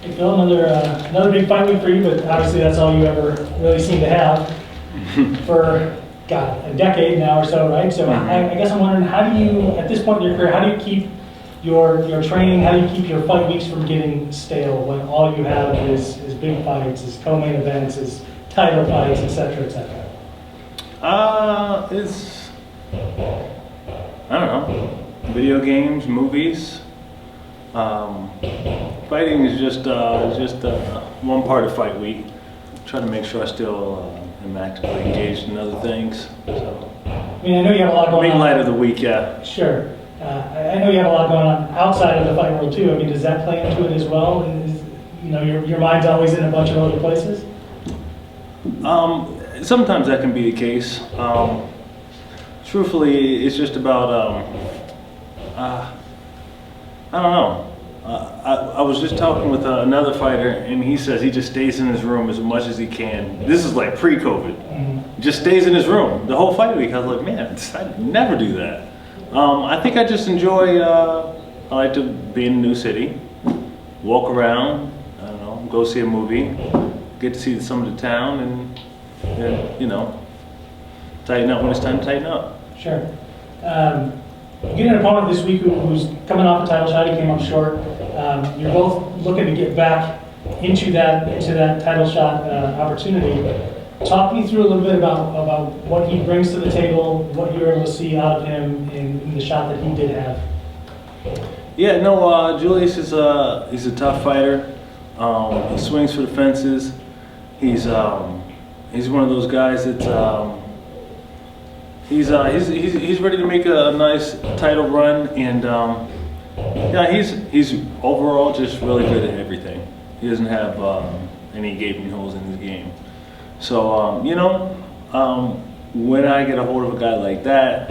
Hey Phil, another big fight week for you, but obviously that's all you ever really seem to have for, God, a decade now or so, right? So I guess I'm wondering, how do you, at this point in your career, how do you keep your training, how do you keep your fight weeks from getting stale when all you have is big fights, is co-main events, is title fights, et cetera, et cetera? I don't know, video games, movies. Fighting is just one part of fight week. Try to make sure I still am actively engaged in other things. So, I mean, I know you have a lot going on. Big light of the week, yeah. Sure. I know you have a lot going on outside of the fight world too. I mean, does that play into it as well? Your mind's always in a bunch of other places? Sometimes that can be the case. Truthfully, it's just about, I don't know. I was just talking with another fighter, and he says he just stays in his room as much as he can. This is like pre-COVID. Mm-hmm. Just stays in his room the whole fight week. I was like, man, I'd never do that. I think I just enjoy, I like to be in a new city, walk around, I don't know, go see a movie, get to see some of the town, and you know, tighten up when it's time to tighten up. Sure. You get an opponent this week who's coming off a title shot. He came up short. You're both looking to get back into that title shot opportunity. Talk me through a little bit about what he brings to the table, what you were able to see out of him in the shot that he did have. Yeah, no, Julius is he's a tough fighter. He swings for the fences. He's one of those guys that's he's ready to make a nice title run, and yeah, he's overall just really good at everything. He doesn't have any gaping holes in his game. So when I get a hold of a guy like that,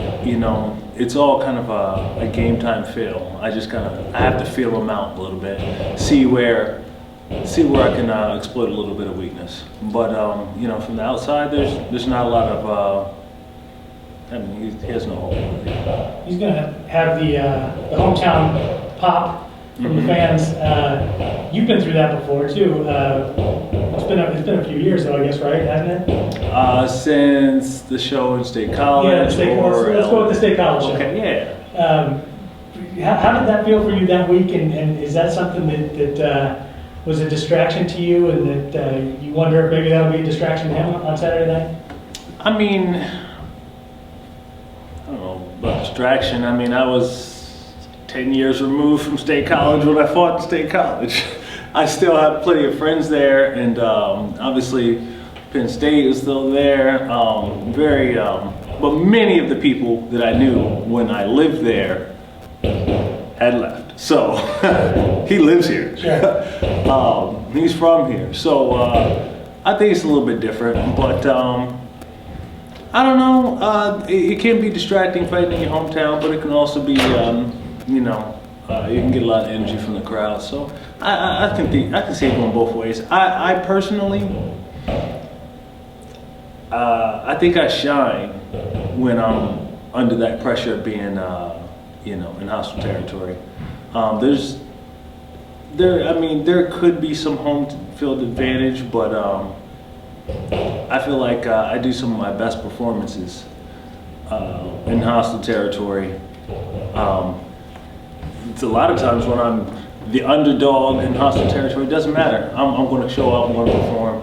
it's all kind of a game time feel. I have to feel him out a little bit, see where I can exploit a little bit of weakness. But from the outside, there's not a lot of. He has no hope. He's going to have the hometown pop from the fans. You've been through that before too. It's been a few years though, I guess, right? Hasn't it? Since the show in State College. Yeah, State College. Let's go with the State College show. Okay, yeah. How did that feel for you that week? And is that something that was a distraction to you, and that you wonder if maybe that'll be a distraction to him on Saturday night? I mean, I don't know about distraction. I mean, I was 10 years removed from State College when I fought in State College. I still have plenty of friends there, and obviously Penn State is still there. But many of the people that I knew when I lived there had left. So he lives here. Sure. He's from here. So I think it's a little bit different, but I don't know. It can be distracting fighting in your hometown, but it can also be, you can get a lot of energy from the crowd. So I can see it going both ways. I personally, I think I shine when I'm under that pressure of being, in hostile territory. There could be some home field advantage, but I feel like I do some of my best performances in hostile territory. It's a lot of times when I'm the underdog in hostile territory, it doesn't matter. I'm going to show up, I'm going to perform,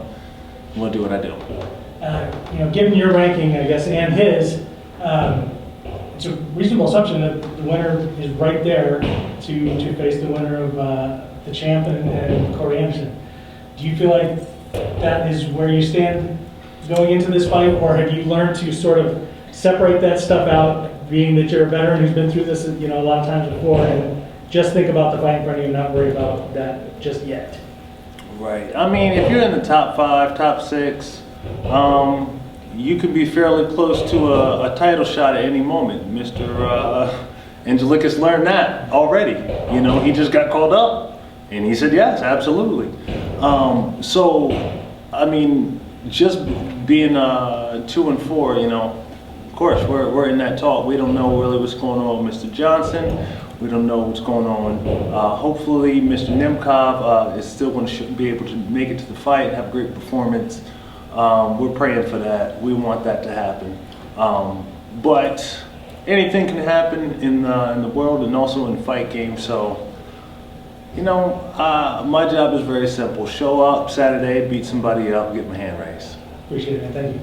I'm going to do what I do. Given your ranking, I guess, and his, it's a reasonable assumption that the winner is right there to face the winner of the champ and Corey Anderson. Do you feel like that is where you stand going into this fight, or have you learned to sort of separate that stuff out, being that you're a veteran who's been through this a lot of times before, and just think about the fight in front of you and not worry about that just yet? Right. I mean, if you're in the top 5, top 6, you could be fairly close to a title shot at any moment. Mr. Angelikas learned that already. He just got called up, and he said yes, absolutely. So, I mean, just being 2 and 4, of course, we're in that talk. We don't know really what's going on with Mr. Johnson. We don't know what's going on. Hopefully, Mr. Nemkov is still going to be able to make it to the fight, have a great performance. We're praying for that. We want that to happen. But anything can happen in the world and also in fight games. So, you know, my job is very simple. Show up Saturday, beat somebody up, get my hand raised. Appreciate it, man. Thank you.